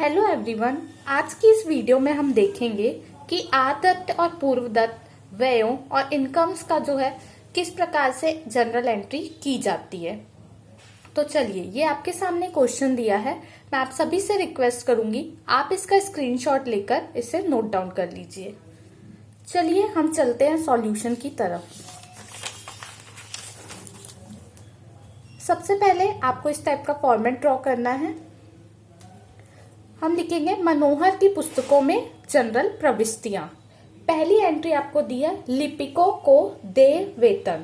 Hello everyone, आज की इस वीडियो में हम देखेंगे कि आदत्त और पूर्वदत्त व्ययों और इनकम्स का जो है किस प्रकार से जनरल एंट्री की जाती है। तो चलिए, ये आपके सामने क्वेश्चन दिया है। मैं आप सभी से रिक्वेस्ट करूंगी आप इसका स्क्रीनशॉट लेकर इसे नोट डाउन कर लीजिए। चलिए हम चलते हैं सॉल्यूशन की तरफ। सबसे पहले आपको इस टाइप का फॉर्मेट ड्रॉ करना है। हम लिखेंगे मनोहर की पुस्तकों में जनरल प्रविष्टियां। पहली एंट्री आपको दी है लिपिकों को दे वेतन।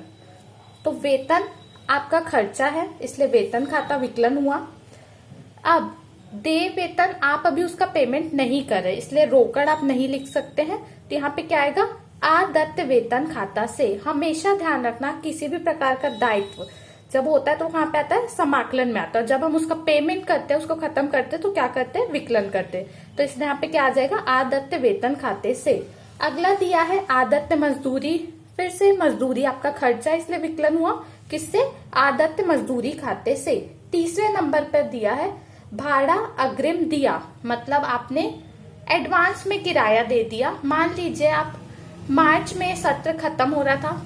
तो वेतन आपका खर्चा है, इसलिए वेतन खाता विकलन हुआ। अब दे वेतन आप अभी उसका पेमेंट नहीं कर रहे, इसलिए रोकड़ आप नहीं लिख सकते हैं। तो यहाँ पे क्या आएगा, आदत्त वेतन खाता से। हमेशा ध्यान रखना, किसी भी प्रकार का दायित्व जब होता है तो वहां पे आता है समाकलन में आता है। जब हम उसका पेमेंट करते हैं, उसको खत्म करते हैं, तो क्या करते हैं, विकलन करते हैं। तो इसलिए यहाँ पे क्या आ जाएगा, आदत्त वेतन खाते से। अगला दिया है आदत्त मजदूरी। फिर से मजदूरी आपका खर्चा, इसलिए विकलन हुआ किससे, आदत्त मजदूरी खाते से। तीसरे नंबर पर दिया है भाड़ा अग्रिम दिया, मतलब आपने एडवांस में किराया दे दिया। मान लीजिए आप मार्च में सत्र खत्म हो रहा था,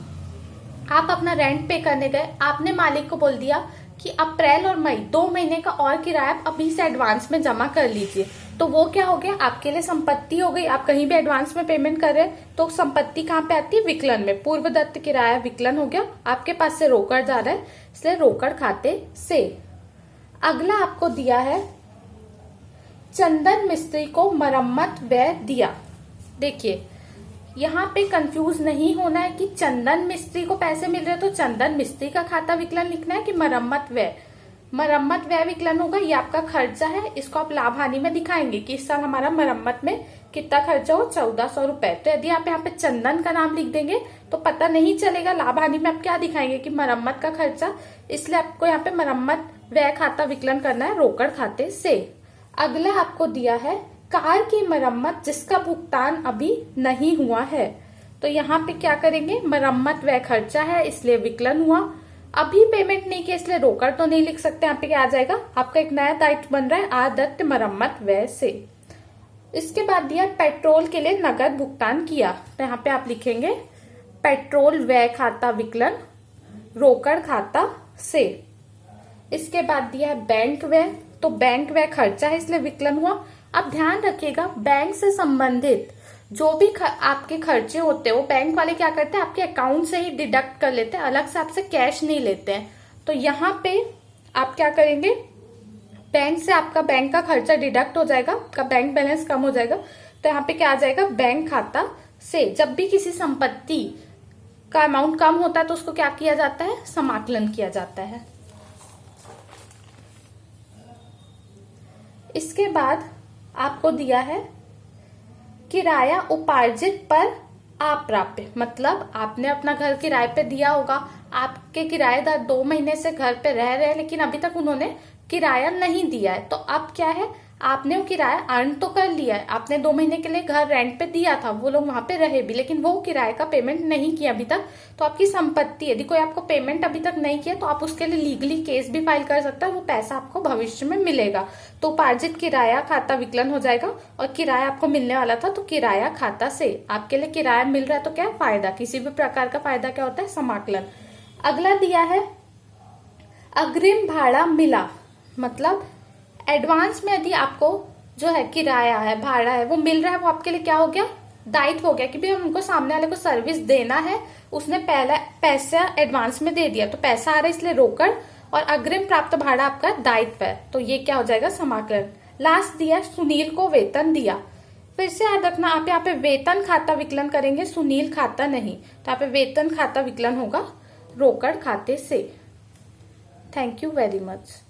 आप अपना रेंट पे करने गए, आपने मालिक को बोल दिया कि अप्रैल और मई 2 महीने का और किराया अभी से एडवांस में जमा कर लीजिए। तो वो क्या हो गया, आपके लिए संपत्ति हो गई। आप कहीं भी एडवांस में पेमेंट कर रहे हैं तो संपत्ति कहाँ पे आती है, विकलन में। पूर्वदत्त किराया विकलन हो गया, आपके पास से रोकड़ जा रहा है, इसलिए रोकड़ खाते से। अगला आपको दिया है चंदन मिस्त्री को मरम्मत व्यय दिया। देखिए यहाँ पे कंफ्यूज नहीं होना है कि चंदन मिस्त्री को पैसे मिल रहे हैं तो चंदन मिस्त्री का खाता विकलन लिखना है कि मरम्मत व्यय। मरम्मत व्यय विकलन होगा, ये आपका खर्चा है, इसको आप लाभ हानि में दिखाएंगे कि इस साल हमारा मरम्मत में कितना खर्चा हो, 1400 रुपए। तो यदि आप यहाँ पे चंदन का नाम लिख देंगे तो पता नहीं चलेगा लाभ हानि में आप क्या दिखाएंगे कि मरम्मत का खर्चा, इसलिए आपको यहाँ पे मरम्मत व्यय खाता विकलन करना है रोकड़ खाते से। अगला आपको दिया है कार की मरम्मत जिसका भुगतान अभी नहीं हुआ है। तो यहाँ पे क्या करेंगे, मरम्मत व्यय खर्चा है इसलिए विकलन हुआ, अभी पेमेंट नहीं किया इसलिए रोकड़ तो नहीं लिख सकते। यहाँ पे क्या आ जाएगा, आपका एक नया दायित्व बन रहा है आदत्त मरम्मत व्यय से। इसके बाद दिया पेट्रोल के लिए नगद भुगतान किया। तो यहाँ पे आप लिखेंगे पेट्रोल व्यय खाता विकलन रोकड़ खाता से। इसके बाद दिया है बैंक व्यय। तो बैंक व्यय खर्चा है इसलिए विकलन हुआ। अब ध्यान रखिएगा, बैंक से संबंधित जो भी आपके खर्चे होते हैं वो बैंक वाले क्या करते हैं, आपके अकाउंट से ही डिडक्ट कर लेते हैं, अलग से आपसे कैश नहीं लेते हैं। तो यहाँ पे आप क्या करेंगे, बैंक से आपका बैंक का खर्चा डिडक्ट हो जाएगा, आपका बैंक बैलेंस कम हो जाएगा। तो यहाँ पे क्या आ जाएगा, बैंक खाता से। जब भी किसी संपत्ति का अमाउंट कम होता है तो उसको क्या किया जाता है, समाकलन किया जाता है। इसके बाद आपको दिया है किराया उपार्जित पर अप्राप्य, मतलब आपने अपना घर किराए पे दिया होगा, आपके किराएदार 2 महीने से घर पे रह रहे हैं लेकिन अभी तक उन्होंने किराया नहीं दिया है। तो अब क्या है, आपने वो किराया अर्न तो कर लिया है, आपने 2 महीने के लिए घर रेंट पे दिया था, वो लोग वहां पे रहे भी, लेकिन वो किराए का पेमेंट नहीं किया अभी तक। तो आपकी संपत्ति, यदि कोई आपको पेमेंट अभी तक नहीं किया तो आप उसके लिए लीगली केस भी फाइल कर सकते हैं, वो पैसा आपको भविष्य में मिलेगा। तो उपार्जित किराया खाता विकलन हो जाएगा, और किराया आपको मिलने वाला था तो किराया खाता से। आपके लिए किराया मिल रहा है तो क्या है, फायदा। किसी भी प्रकार का फायदा क्या होता है, समाकलन। अगला दिया है अग्रिम भाड़ा मिला, मतलब एडवांस में यदि आपको जो है किराया है, भाड़ा है, वो मिल रहा है, वो आपके लिए क्या हो गया, दायित्व हो गया कि भाई हम उनको सामने वाले को सर्विस देना है, उसने पहला पैसा एडवांस में दे दिया तो पैसा आ रहा है इसलिए रोकड़, और अग्रिम प्राप्त भाड़ा आपका दायित्व है, तो ये क्या हो जाएगा, समाकलन। लास्ट दिया सुनील को वेतन दिया। फिर से याद रखना, आप यहाँ पे वेतन खाता विकलन करेंगे, सुनील खाता नहीं। तो यहाँ पे वेतन खाता विकलन होगा रोकड़ खाते से। Thank you very much.